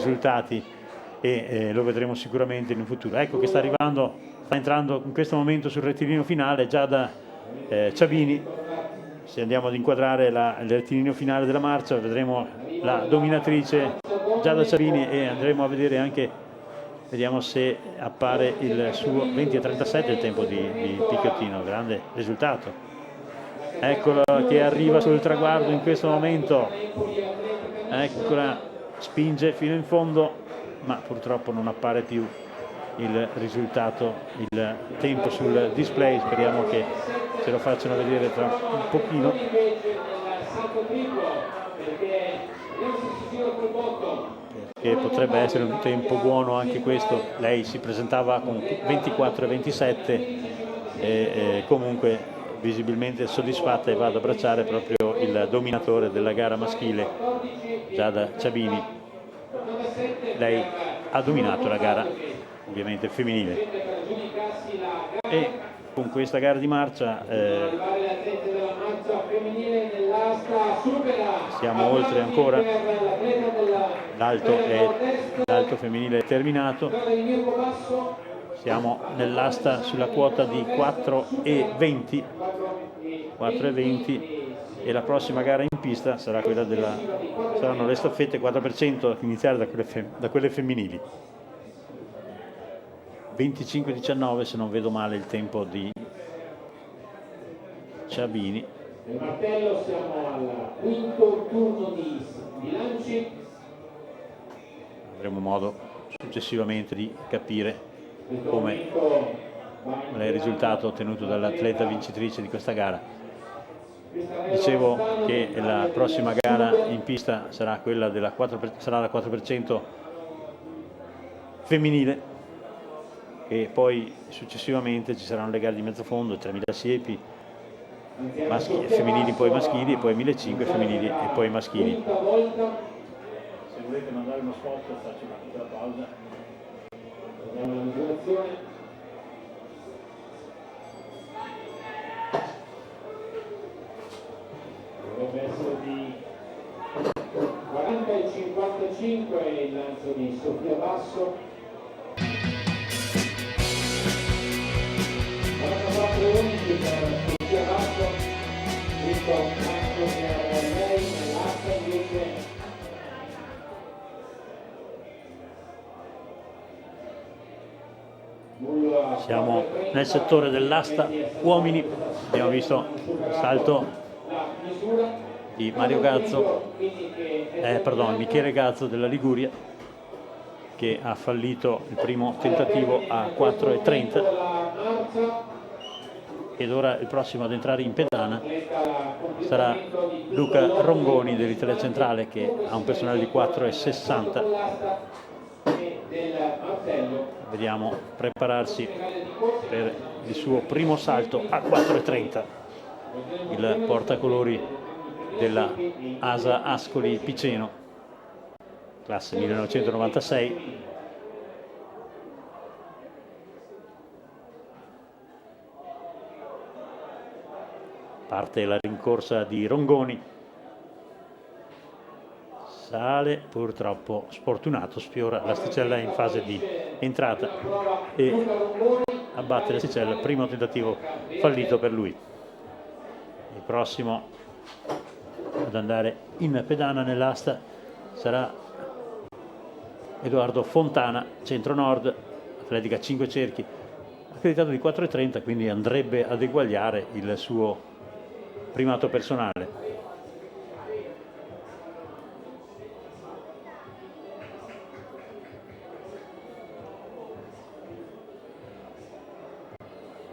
risultati e lo vedremo sicuramente in un futuro. Ecco che sta entrando in questo momento sul rettilineo finale Giada Ciabini. Se andiamo ad inquadrare il rettilineo finale della marcia vedremo la dominatrice Giada Ciabini e andremo a vedere anche, vediamo se appare il suo 20:37 il tempo di Picchiottino, grande risultato. Eccola che arriva sul traguardo in questo momento, eccola, spinge fino in fondo, ma purtroppo non appare più il risultato, il tempo sul display. Speriamo che ce lo facciano vedere tra un pochino. Perché potrebbe essere un tempo buono anche questo. Lei si presentava con 24:27 e comunque visibilmente soddisfatta e va ad abbracciare proprio il dominatore della gara maschile, Giada Ciabini. Lei ha dominato la gara ovviamente femminile e con questa gara di marcia siamo oltre ancora, l'alto femminile è terminato, siamo nell'asta sulla quota di 4,20 e la prossima gara in pista sarà quella saranno le staffette 4% a iniziare da quelle femminili. 25:19 se non vedo male il tempo di Ciabini. Martello, siamo al quinto turno di lanci. Avremo modo successivamente di capire come è il risultato ottenuto dall'atleta vincitrice di questa gara. Dicevo che la prossima gara in pista sarà quella sarà la 4% femminile e poi successivamente ci saranno le gare di mezzofondo, 3000 siepi femminili, poi maschili, e poi 1500 femminili e poi maschili. Se volete mandare uno spot faccio una piccola pausa. Dovrebbe essere di 40:55 il lancio di Sofia Basso. 44:11 per Sofia Basso, questo lancio per lei, nell'asta invece siamo nel settore dell'asta uomini, abbiamo visto il salto di Michele Gazzo della Liguria, che ha fallito il primo tentativo a 4,30 ed ora il prossimo ad entrare in pedana sarà Luca Rongoni dell'Italia Centrale, che ha un personale di 4,60. Vediamo prepararsi per il suo primo salto a 4,30 il portacolori della ASA Ascoli Piceno, classe 1996. Parte la rincorsa di Rongoni, sale, purtroppo sfortunato, sfiora l'asticella in fase di entrata e abbatte l'asticella, primo tentativo fallito per lui. Il prossimo ad andare in pedana nell'asta sarà Edoardo Fontana, centro-nord, atletica 5 cerchi, accreditato di 4,30, quindi andrebbe ad eguagliare il suo primato personale.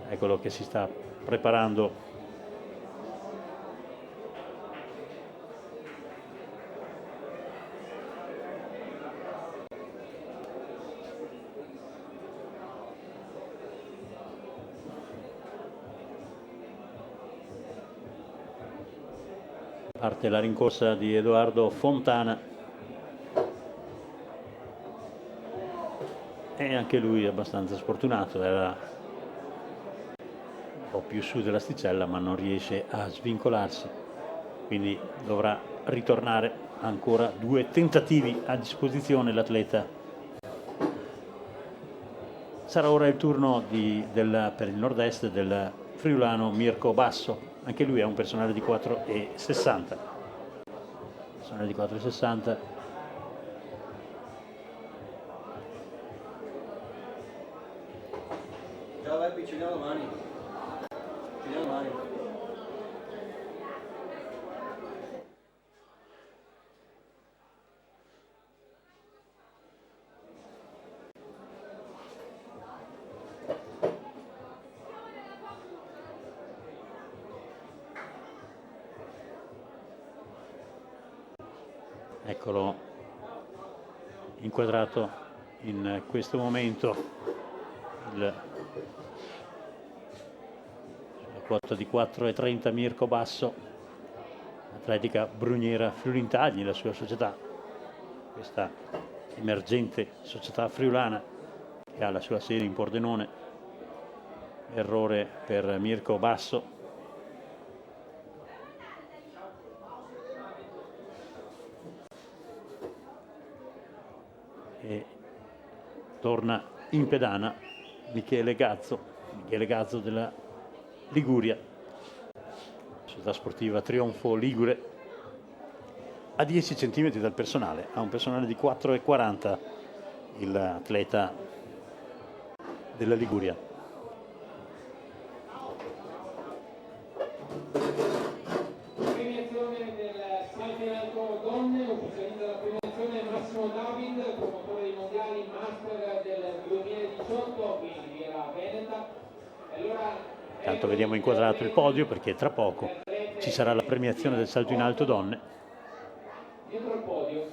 Eccolo che si sta preparando parte la rincorsa di Edoardo Fontana e anche lui è abbastanza sfortunato, era un po' più su dell'asticella ma non riesce a svincolarsi, quindi dovrà ritornare. ancora 2 tentativi a disposizione l'atleta. Sarà ora il turno per il nord-est del friulano Mirko Basso, anche lui è un personale di 4,60. Personale di 4,60. Ciao, vai, ci vediamo domani. Ci vediamo domani. Eccolo inquadrato in questo momento sulla quota di 4,30 Mirko Basso, Atletica Bruniera Friulintagli, la sua società, questa emergente società friulana che ha la sua sede in Pordenone. Errore per Mirko Basso. E torna in pedana Michele Gazzo della Liguria, società sportiva Trionfo Ligure, a 10 cm dal personale, ha un personale di 4,40 l'atleta della Liguria. Premiazione del salto in alto donne, ufficializza la premiazione Massimo David, promotore dei mondiali Master del 2018, quindi era Veneta. Intanto vediamo inquadrato il podio perché tra poco ci sarà la premiazione del salto in alto donne. Dietro il podio.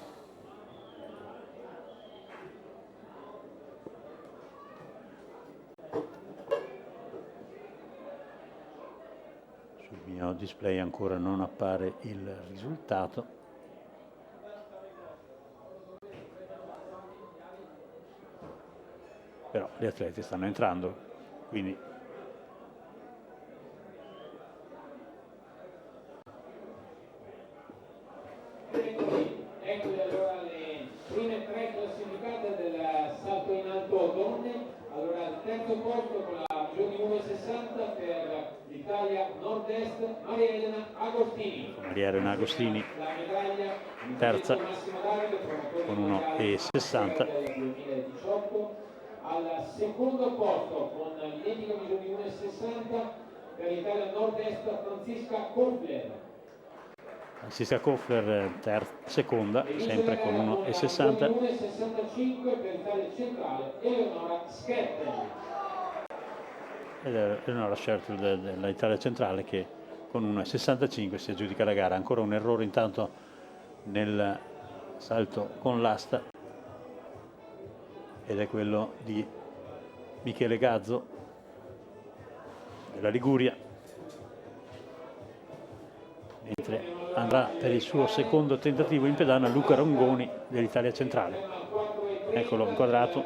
Sul mio display ancora non appare il risultato. Però gli atleti stanno entrando, quindi Eccoli allora le prime 3 classificate del salto in alto donne. Allora al terzo posto con la giù di 1,60 per l'Italia Nord-Est Maria Elena Agostini. Maria Elena Agostini La medaglia terza Massimo Davide, promotore con mondiale 1,60. del 2018. Al secondo posto con l'identico misura di 1,60 per l'Italia Nord-Est Franziska Kofler. Franziska Kofler seconda, sempre con 1,60. 1,65 per l'Italia centrale, Eleonora Scherten. Ed è Eleonora Schertel dell'Italia centrale che con 1,65 si aggiudica la gara. Ancora un errore intanto nel salto con l'asta ed è quello di Michele Gazzo della Liguria, mentre andrà per il suo secondo tentativo in pedana Luca Rongoni dell'Italia centrale. Eccolo inquadrato,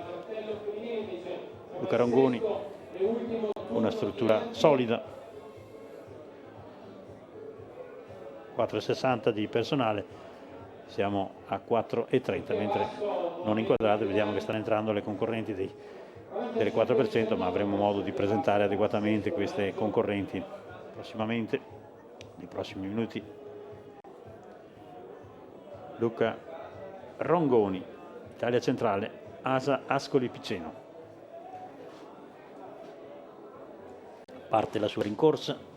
Luca Rongoni, una struttura solida, 4,60 di personale, siamo a 4,30, mentre non inquadrate vediamo che stanno entrando le concorrenti delle 4%, ma avremo modo di presentare adeguatamente queste concorrenti prossimamente, nei prossimi minuti. Luca Rongoni, Italia centrale, Asa Ascoli Piceno. Parte la sua rincorsa.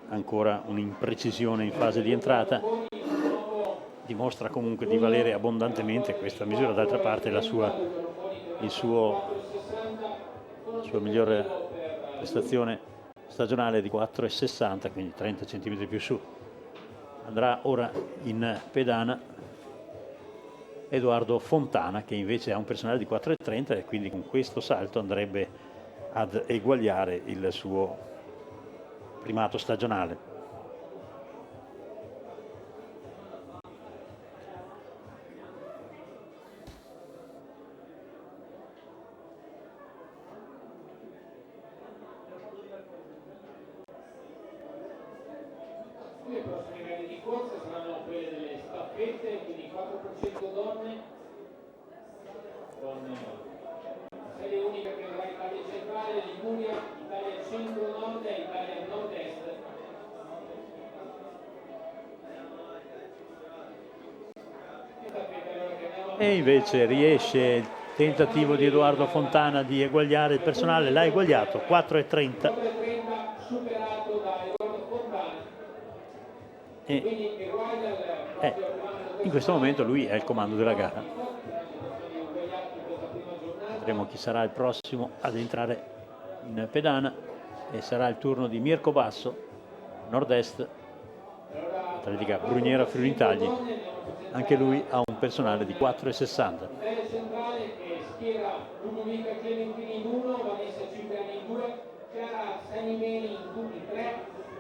Ancora un'imprecisione in fase di entrata. Dimostra comunque di valere abbondantemente questa misura, d'altra parte la sua migliore prestazione stagionale di 4,60, quindi 30 cm più su. Andrà ora in pedana Edoardo Fontana, che invece ha un personale di 4,30 e quindi con questo salto andrebbe ad eguagliare il suo primato stagionale. staffette, quindi 4% donne, con serie unica che avrà Italia centrale, Liguria, Italia centro-nord e Italia nord-est. E invece riesce il tentativo di Edoardo Fontana di eguagliare il personale, l'ha eguagliato, 4,30. Superato da Edoardo Fontana. E in questo momento lui è il comando della gara. Vedremo chi sarà il prossimo ad entrare in pedana e sarà il turno di Mirko Basso, nord-est, atletica Bruniera Friuli Tagli. Anche lui ha un personale di 4,60. Italia centrale che schiera Ludovica Clementini in 1, Vanessa Cipriani in 2, Chiara Sanimeni in tutti 3,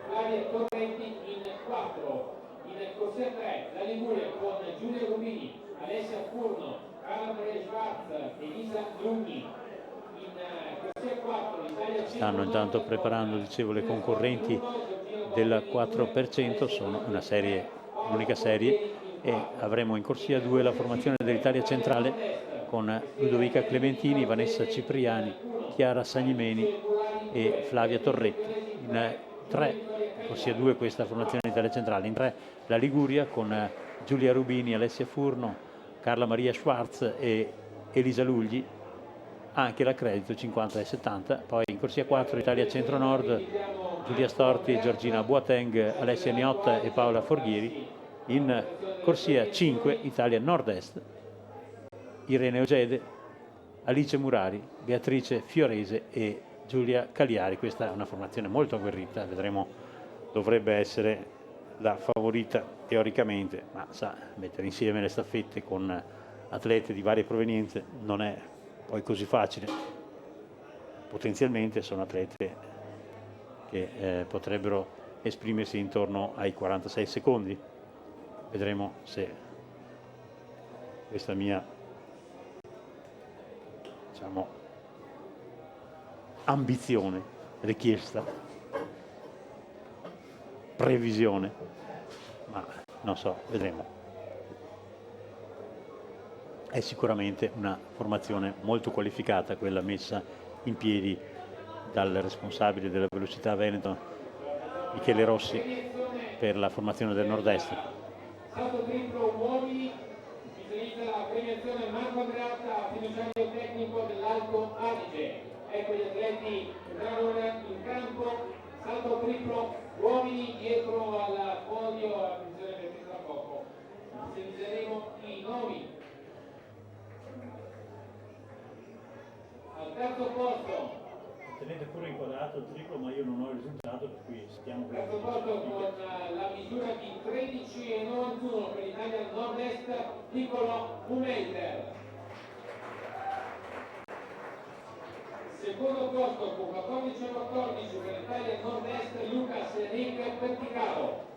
Flavia Torretti in 4. In corsia 3 la Liguria con Giulia Rubini, Alessia Furno, Carla Maria Schwarz, Elisa Lunghi. In corsia 4 Italia stanno intanto preparando, dicevo, le concorrenti del 4%, sono un'unica serie, e avremo in corsia 2 la formazione dell'Italia centrale con Ludovica Clementini, Vanessa Cipriani, Chiara Sagnimeni e Flavia Torretti. In 3, corsia 2 questa formazione dell'Italia centrale, in 3 la Liguria con Giulia Rubini, Alessia Furno, Carla Maria Schwarz e Elisa Lugli, anche l'accredito 50 e 70. Poi in corsia 4 Italia Centro-Nord, Giulia Storti, Giorgina Boateng, Alessia Niotta e Paola Forghieri. In corsia 5 Italia Nord-Est, Irene Ogede, Alice Murari, Beatrice Fiorese e Giulia Cagliari. Questa è una formazione molto agguerrita, vedremo, dovrebbe essere la favorita teoricamente, ma sa, mettere insieme le staffette con atlete di varie provenienze non è poi così facile. Potenzialmente sono atlete che potrebbero esprimersi intorno ai 46 secondi. Vedremo se questa mia, diciamo, ambizione, richiesta, previsione, ma non so, vedremo. È sicuramente una formazione molto qualificata quella messa in piedi dal responsabile della velocità veneto Michele Rossi per la formazione del Nord-Est. Salto triplo uomini, visualizza la premiazione Marco Andreatta, fiduciario tecnico dell'Alto Adige. Ecco gli atleti entrano in campo. Salto triplo uomini, dietro al podio, attenzione perché tra poco utilizzeremo i nomi. Al terzo posto. Tenete pure inquadrato il triplo, ma io non ho il risultato, per cui stiamo per Terzo posto con la misura di 13,91 per l'Italia Nord-Est, Nicolò Humelter. Secondo posto con 14,14 per l'Italia Nord-Est, Lucas Enrique Perticaro.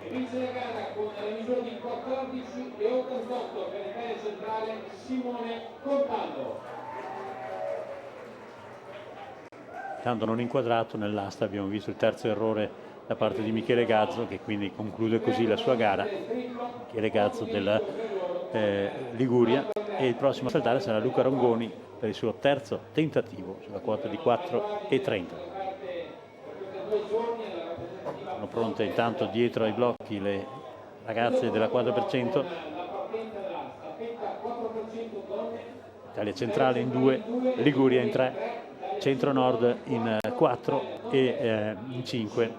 E vince la gara con la misura di 14,88 per l'Italia centrale, Simone Cortallo. Tanto non inquadrato nell'asta, abbiamo visto il terzo errore da parte di Michele Gazzo, che quindi conclude così la sua gara. Michele Gazzo della Liguria, e il prossimo a saltare sarà Luca Rongoni per il suo terzo tentativo sulla quota di 4,30. Sono pronte intanto dietro ai blocchi le ragazze della 4%. Italia centrale in 2, Liguria in 3, Centro-Nord in 4 e in 5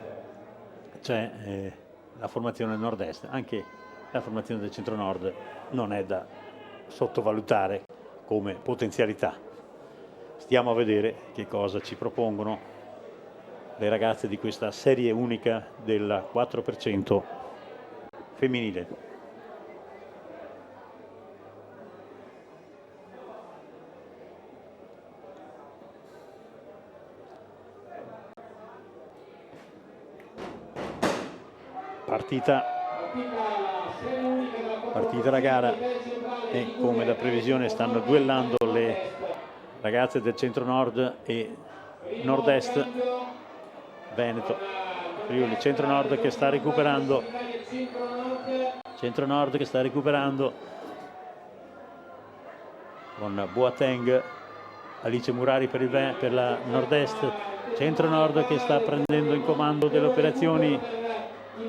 c'è la formazione del Nord-Est. Anche la formazione del Centro-Nord non è da sottovalutare come potenzialità. Stiamo a vedere che cosa ci propongono le ragazze di questa serie unica del 4% femminile. Partita la gara, e come da previsione stanno duellando le ragazze del Centro-Nord e Nord-Est, Veneto Friuli, centro-nord che sta recuperando. Centro-nord che sta recuperando con Boateng, Alice Murari per la nord-est. Centro-nord che sta prendendo in comando delle operazioni.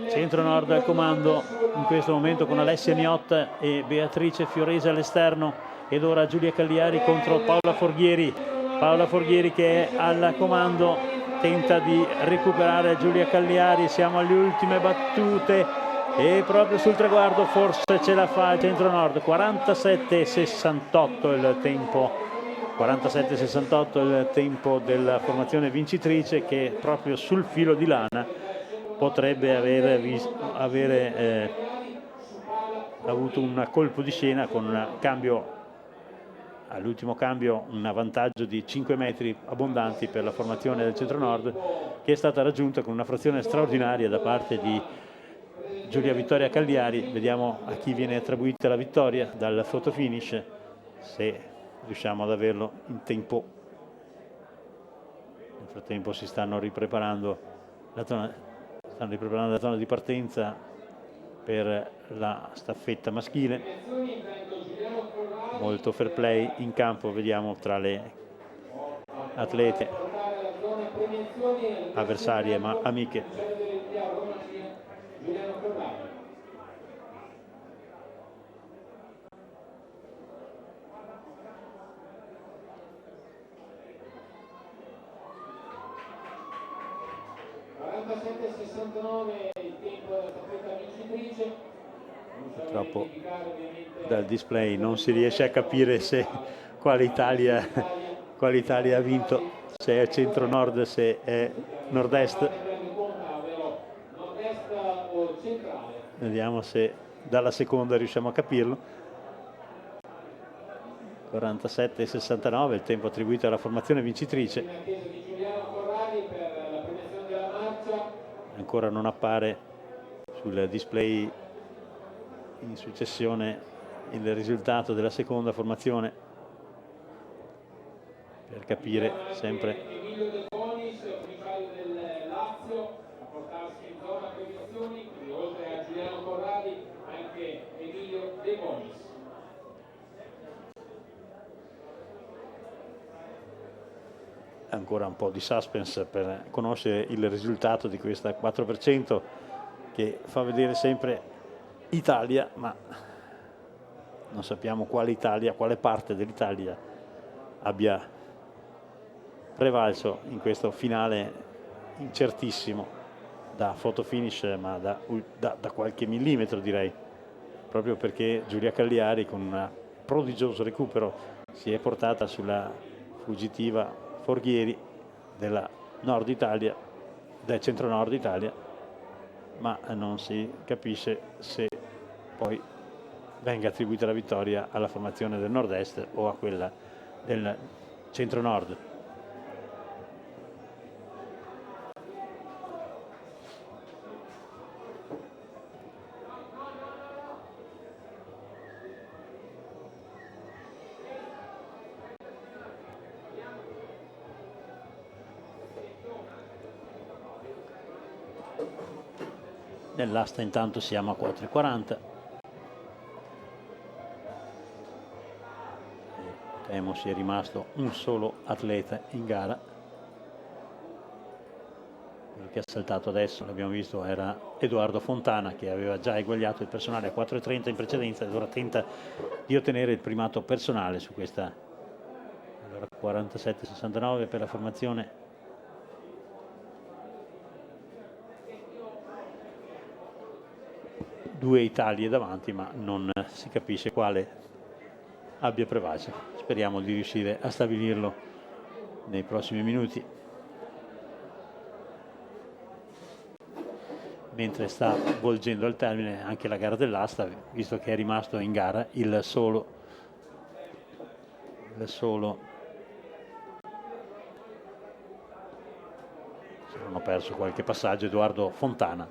Centro-nord al comando in questo momento con Alessia Niotta e Beatrice Fiorese all'esterno, ed ora Giulia Cagliari contro Paola Forghieri. Paola Forghieri che è al comando, tenta di recuperare Giulia Cagliari. Siamo alle ultime battute e proprio sul traguardo forse ce la fa il centro-nord. 47-68 il tempo, 47-68 il tempo della formazione vincitrice, che proprio sul filo di lana potrebbe avere avuto un colpo di scena con un cambio, all'ultimo cambio un vantaggio di 5 metri abbondanti per la formazione del centro-nord, che è stata raggiunta con una frazione straordinaria da parte di Giulia Vittoria Cagliari. Vediamo a chi viene attribuita la vittoria dal photo finish, se riusciamo ad averlo in tempo. Nel frattempo si stanno ripreparando la zona di partenza per la staffetta maschile. Molto fair play in campo, vediamo, tra le atlete avversarie ma amiche. Purtroppo dal display non si riesce a capire quale Italia ha vinto, se è centro-nord, se è nord-est. Vediamo se dalla seconda riusciamo a capirlo. 47-69 il tempo attribuito alla formazione vincitrice. Ancora non appare sul display in successione il risultato della seconda formazione, per capire sempre. Ancora un po' di suspense per conoscere il risultato di questa 4%, che fa vedere sempre Italia, ma non sappiamo quale Italia, quale parte dell'Italia abbia prevalso in questo finale incertissimo da photo finish, ma da qualche millimetro, direi, proprio perché Giulia Cagliari con un prodigioso recupero si è portata sulla fuggitiva Forghieri della Nord Italia, del centro-nord Italia, ma non si capisce se poi venga attribuita la vittoria alla formazione del nord-est o a quella del centro-nord. Nell'asta intanto siamo a 4,40. Temo sia rimasto un solo atleta in gara. Quello che ha saltato adesso, l'abbiamo visto, era Edoardo Fontana, che aveva già eguagliato il personale a 4,30 in precedenza ed ora tenta di ottenere il primato personale su questa. Allora 47,69 per la formazione. Due Italie davanti, ma non si capisce quale abbia prevalso. Speriamo di riuscire a stabilirlo nei prossimi minuti. Mentre sta volgendo al termine anche la gara dell'asta, visto che è rimasto in gara il solo se non ho perso qualche passaggio, Edoardo Fontana,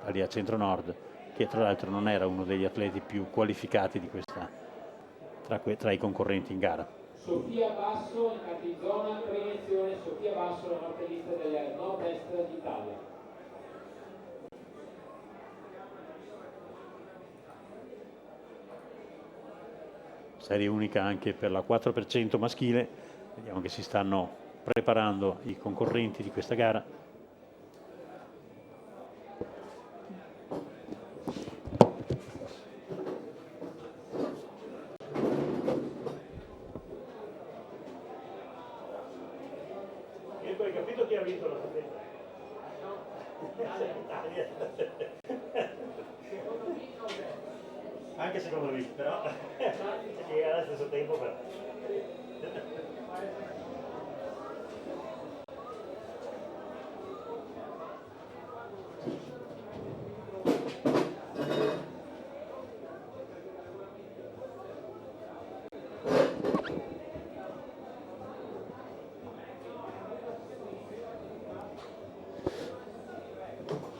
lì a centro-nord, che tra l'altro non era uno degli atleti più qualificati di questa, tra i concorrenti in gara. Sofia Basso in catizona, prevenzione, Sofia Basso, la martellista del nord-est d'Italia. serie unica anche per la 4% maschile. Vediamo che si stanno preparando i concorrenti di questa gara. E tu hai capito chi ha vinto la staffetta? Italia. Anche secondo me, però che allo stesso tempo però.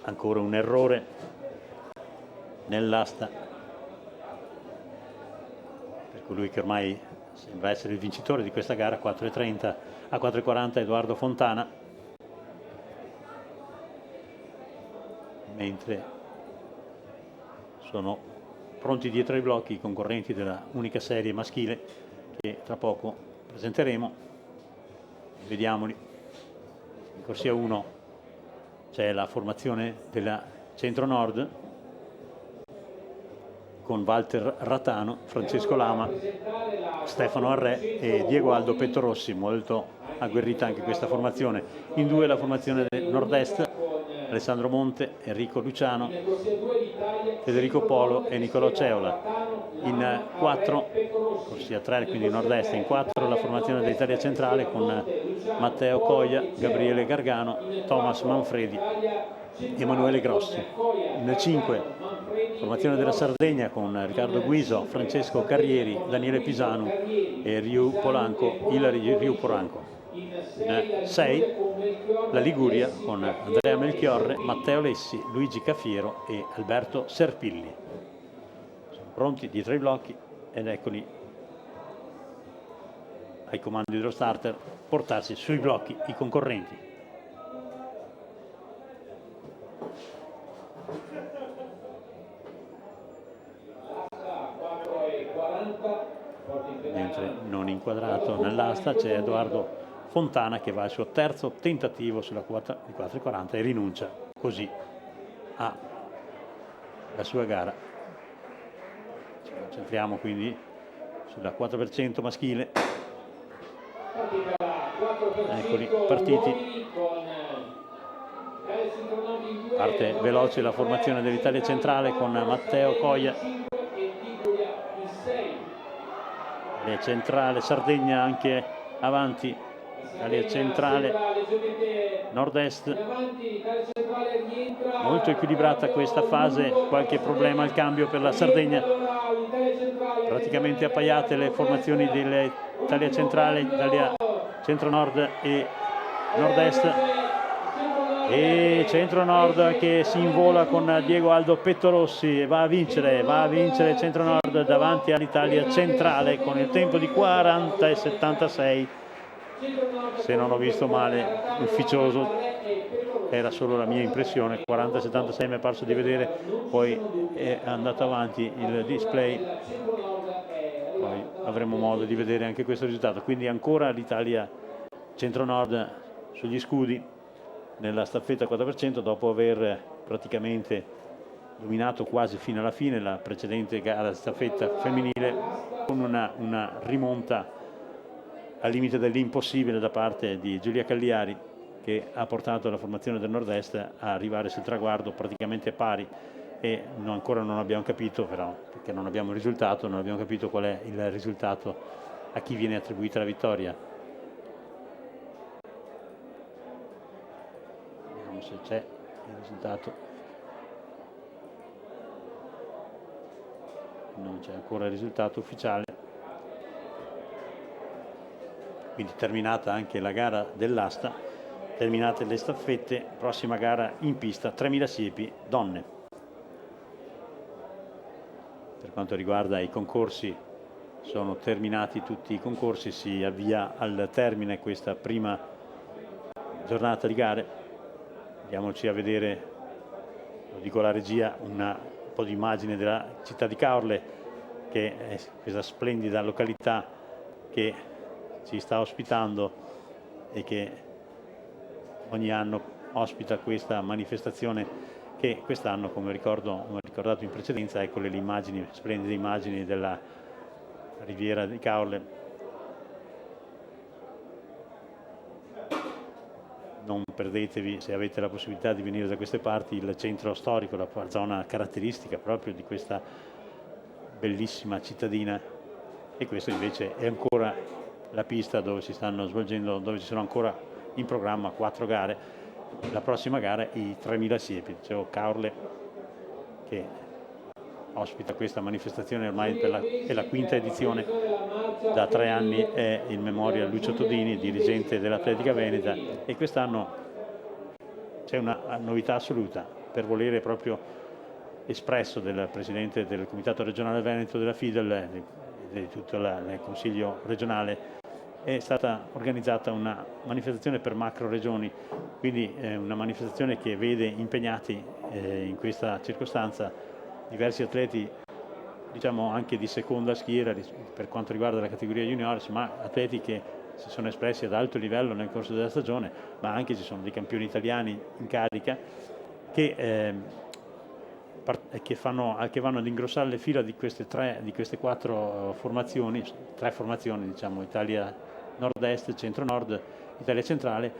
Ancora un errore nell'asta per colui che ormai sembra essere il vincitore di questa gara. 4,30 a 4,40 Edoardo Fontana, mentre sono pronti dietro ai blocchi i concorrenti della unica serie maschile che tra poco presenteremo. Vediamoli. In corsia 1 c'è la formazione della Centro-Nord con Walter Ratano, Francesco Lama, Stefano Arrè e Diego Aldo Pettorossi. Molto agguerrita anche questa formazione. In 2 la formazione del Nord-Est, Alessandro Monte, Enrico Luciano, Federico Polo e Nicolò Ceola. In 4, corsia 3, quindi Nord-Est, in 4 la formazione dell'Italia Centrale con Matteo Coia, Gabriele Gargano, Thomas Manfredi, Emanuele Grossi. In 5 formazione della Sardegna con Riccardo Guiso, Francesco Carrieri, Daniele Pisanu e Riu Polanco, Ilari Riu Polanco. In 6 la Liguria con Andrea Melchiorre, Matteo Lessi, Luigi Caffiero e Alberto Serpilli. Sono pronti dietro ai blocchi ed eccoli ai comandi dello starter portarsi sui blocchi i concorrenti. Mentre non inquadrato nell'asta c'è Edoardo Fontana che va al suo terzo tentativo sulla quota di 4,40 e rinuncia così alla sua gara. Ci concentriamo quindi sulla 4% maschile. Eccoli partiti. Parte veloce la formazione dell'Italia Centrale con Matteo Coia. Italia Centrale, Sardegna anche avanti. Italia Centrale, Nord-Est. Molto equilibrata questa fase, qualche problema al cambio per la Sardegna. Praticamente appaiate le formazioni dell'Italia Centrale, Italia Centro-Nord e Nord-Est. E Centro-Nord che si invola con Diego Aldo Pettorossi e va a vincere Centro-Nord davanti all'Italia Centrale con il tempo di 40,76. Se non ho visto male, ufficioso, era solo la mia impressione. 40,76 mi è parso di vedere, poi è andato avanti il display, poi avremo modo di vedere anche questo risultato. Quindi ancora l'Italia Centro-Nord sugli scudi nella staffetta 4% dopo aver praticamente dominato quasi fino alla fine la precedente gara staffetta femminile con una rimonta al limite dell'impossibile da parte di Giulia Cagliari, che ha portato la formazione del Nord-Est a arrivare sul traguardo praticamente pari, e ancora non abbiamo capito, però, perché non abbiamo il risultato, non abbiamo capito qual è il risultato, a chi viene attribuita la vittoria. Vediamo se c'è il risultato. Non c'è ancora il risultato ufficiale. Quindi terminata anche la gara dell'asta, terminate le staffette, prossima gara in pista 3000 siepi donne. Per quanto riguarda i concorsi, sono terminati tutti i concorsi, si avvia al termine questa prima giornata di gare. Andiamoci a vedere, lo dico alla regia, un po' di immagine della città di Caorle, che è questa splendida località che ci sta ospitando e che ogni anno ospita questa manifestazione che quest'anno, come ricordato in precedenza, ecco le immagini, splendide immagini della Riviera di Caorle. Non perdetevi, se avete la possibilità di venire da queste parti, il centro storico, la zona caratteristica proprio di questa bellissima cittadina, e questo invece è ancora la pista dove si stanno svolgendo, dove ci sono ancora in programma 4 gare. La prossima gara è i 3000 siepi, dicevo Caorle che ospita questa manifestazione ormai è la quinta edizione, da 3 anni è in memoria Lucio Todini, dirigente dell'Atletica Veneta, e quest'anno c'è una novità assoluta per volere proprio espresso del Presidente del Comitato Regionale Veneto della FIDEL e di tutto il Consiglio regionale. È stata organizzata una manifestazione per macro regioni, quindi una manifestazione che vede impegnati in questa circostanza diversi atleti, diciamo anche di seconda schiera per quanto riguarda la categoria juniores, ma atleti che si sono espressi ad alto livello nel corso della stagione, ma anche ci sono dei campioni italiani in carica che vanno ad ingrossare le fila di queste 4 formazioni, 3 formazioni, diciamo Italia Nord-Est, Centro-Nord, Italia Centrale,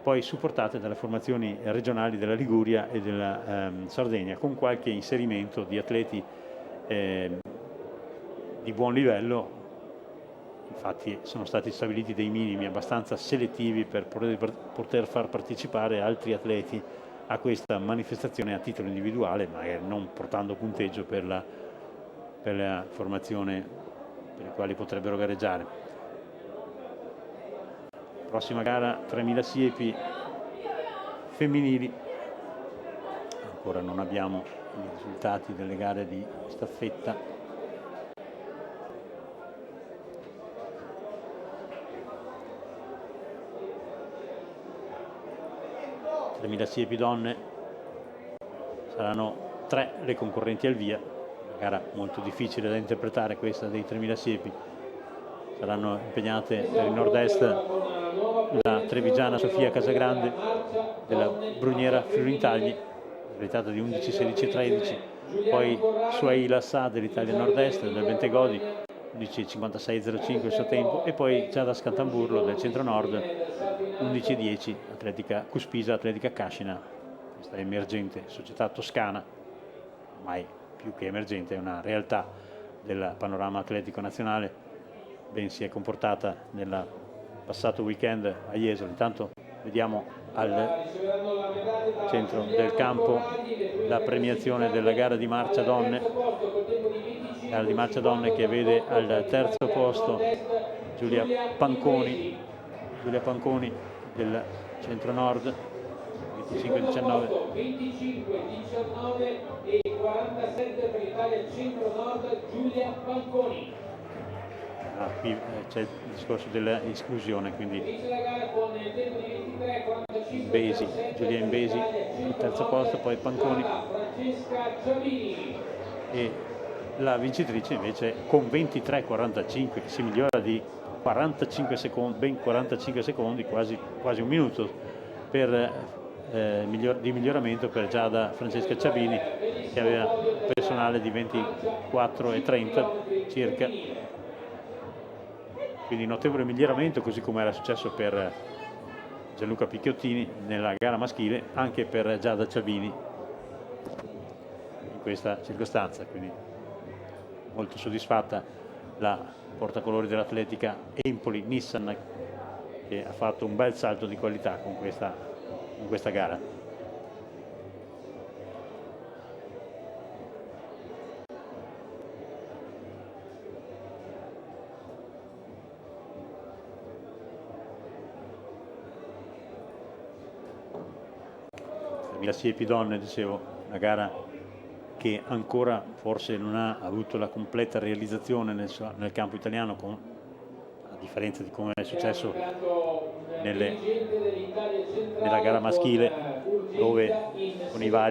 poi supportate dalle formazioni regionali della Liguria e della Sardegna, con qualche inserimento di atleti di buon livello. Infatti sono stati stabiliti dei minimi abbastanza selettivi per poter far partecipare altri atleti a questa manifestazione a titolo individuale, magari non portando punteggio per la formazione per le quali potrebbero gareggiare. Prossima gara 3000 siepi femminili, ancora non abbiamo i risultati delle gare di staffetta. Siepi donne, saranno 3 le concorrenti al via, una gara molto difficile da interpretare questa dei 3000 siepi. Saranno impegnate per il nord-est la trevigiana Sofia Casagrande della Bruniera Fiorintagli, realizzata di 11, 16 e 13, poi Suaila Sa dell'Italia Nord-Est del Bentegodi, 11,56,05 il suo tempo, e poi Giada Scantamburlo del Centro-Nord, 11,10 Atletica Cuspisa, Atletica Cascina, questa emergente società toscana, ormai più che emergente, è una realtà del panorama atletico nazionale, ben si è comportata nel passato weekend a Jesolo. Intanto vediamo al centro del campo la premiazione della gara di marcia donne, che vede al terzo posto Giulia Panconi del Centro-Nord, 25-19. 25-19 e 47 per l'Italia Centro-Nord, Giulia Panconi. Qui c'è il discorso dell'esclusione, quindi Giulia Imbesi al terzo posto, poi Panconi, e la vincitrice invece con 23,45, che si migliora di 45 secondi, ben 45 secondi, quasi un minuto di miglioramento per Giada Francesca Ciabini, che aveva personale di 24,30 circa. Quindi notevole miglioramento, così come era successo per Gianluca Picchiottini nella gara maschile, anche per Giada Ciabini in questa circostanza. Quindi molto soddisfatta la portacolori dell'Atletica Empoli Nissan, che ha fatto un bel salto di qualità con questa gara. La Siepi donne, dicevo, una gara che ancora forse non ha avuto la completa realizzazione nel campo italiano, a differenza di come è successo nella gara maschile, dove con i vari